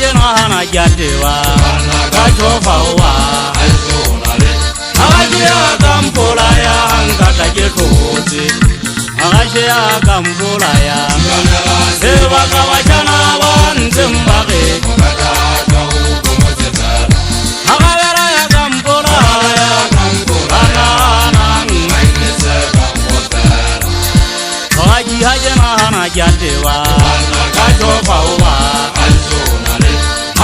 hajena jadewa kachofawa Agashia kampolaya angata jekoti Agashia kampolaya Seva kawachana wanzembake Agavera ya kampolaya Aji hajena jadewa kachofawa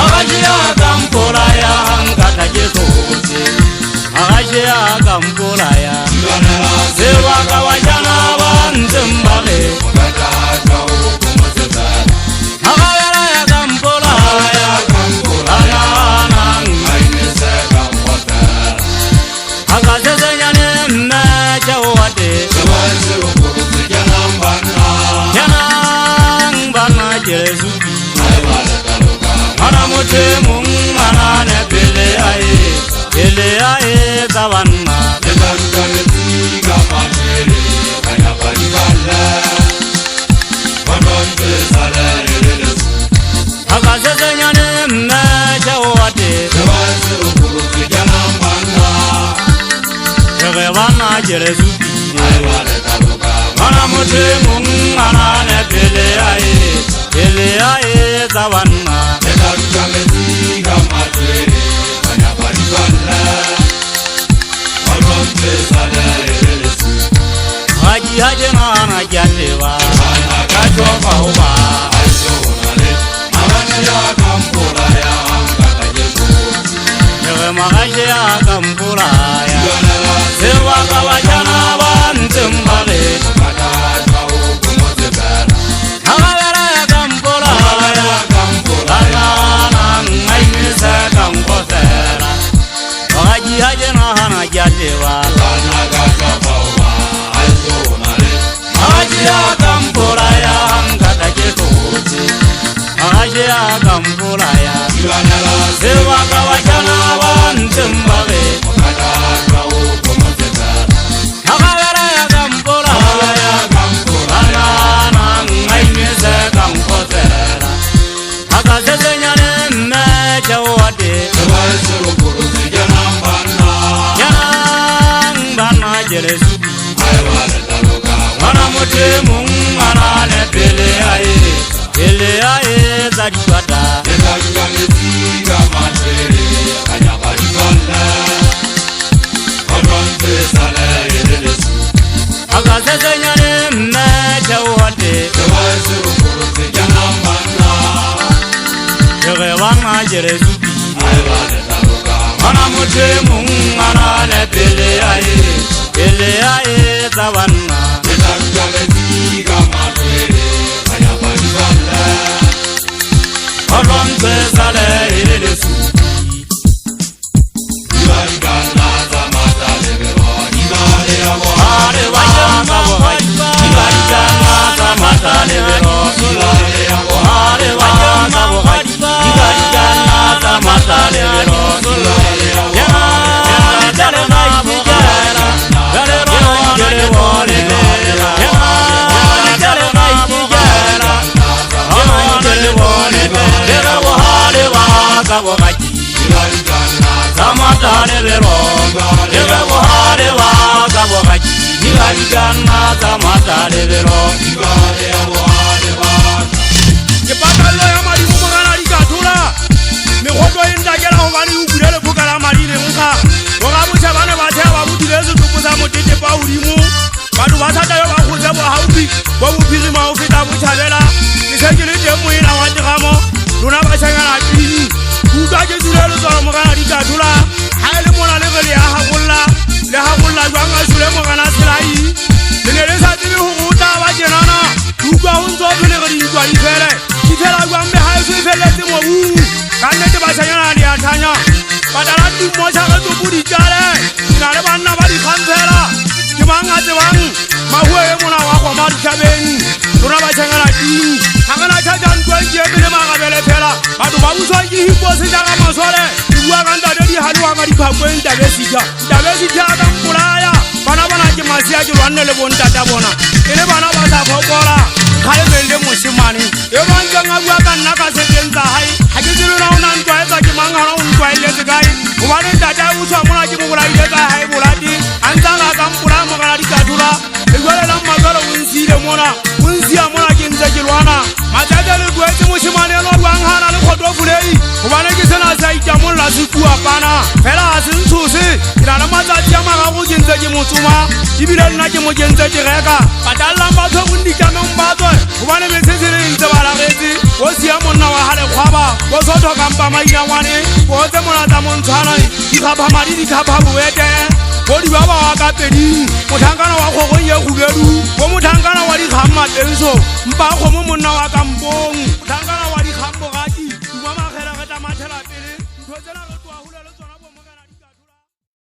Agashia kampolaya angata jekoti Agashia kampolaya Seva kawachana wanzembake Agavera ya kampolaya Agasezanyane mmecha wate Yanang bana jesu Mana mutemu mana nepele ae zawanna Agasezanyane mmecha wate Bana jesu Mana mutemu mana nepele ae zawanna Haji hajena na jadewa kachofa uba Yewe magashia kampulaya Sewa kawachana wanzembale Agavera ya kampulaya Lanana ngainise kampotera Haji hajena na jadewa Agashia kampolaya angata jekoti Agashia kampolaya Seva kawachana wanzembake Agavera ya kampolaya Lanana ngainise kampotera Agasezenyane mmecha wate Yanang bana jesu Mana mutemu mana nepele ae zadibata Agasezenyane mmecha wate Yewe wana jesu Mana mutemu mana nepele ae zawanna Olonze sale ilesu Ibarigana zamata lebero Ibale abo Hare wajanga wohaji Ibarigana zamata lebero Ibale abo Hare wajanga wohaji Ibarigana zamata lebero Ibale abo Yana jale mabu jala Jale roho jale wole Yana jale mabu jala Yana jale wole Wakaji Zamatane vero Eve wohare wakaji Nigarigana zamatane vero Kepatalo ya mali mumagana rikatura Mehodo indagela hovani ukurele bukala marine muka Wakabucha vane vatea wabutilezu tukuza motete pa urimu Badu vasata yo wakuze wahaupi Wabupiri maufita buchavela Nisengili jemu ina wajigamo Luna bachangana chini Udaje zulelo zora magana rikatula Haile mona leveli ya hakulla Jwanga zule magana silai Nengeleza tibi hukuta wajenana Uga hunzo tulegari yudwa ifele Kitela gwambe haile suifele timo Kandete bachangana ni atanya Badalati mocha kato budi jale Inale banna badi kampela Kimanga tewang Mahuwe mona wakwa madu chabeni Luna bachangana chini Hangana chajan kwenye bile magabele pela Badu babuswa himbo sejaka masole Ibuwa kanda dedi haluwa ngari pakwe Ndabesija kampulaya Bana bana jimasiya jirwane lebo ndadabona Ile bana basa fokola Kale bende mushimani Ewa njanga buwa kanaka sekenza hai Hajizuru ja utswa mona ke mo bolaile ka hae boladi antsanga ka mpula mogala di katula e gwelela mmagalo o nsile mona o nsia mona ke ntse ke lwana matsatsa le duetse moshimane lo lwang hana le khotofulei gobane ke sena sa itamolla se kua pana fela a se ntshose ke na le matsatsi a magago ke ntse ke motsoma ebile nna ke mo kentse ke reka patallang batho go ndikameng batswe gobane mesese le ntse ba lagetse o sia monna wa hale kgwaba o sotho kampa mainangwane o tse monata montshwana dikgapha madi dikgapha boete bo di baba wa ka peding motlhankana wa kgogong ye kgubedu bo motlhankana wa dikgang matenso mpa kgomo monna wa kampong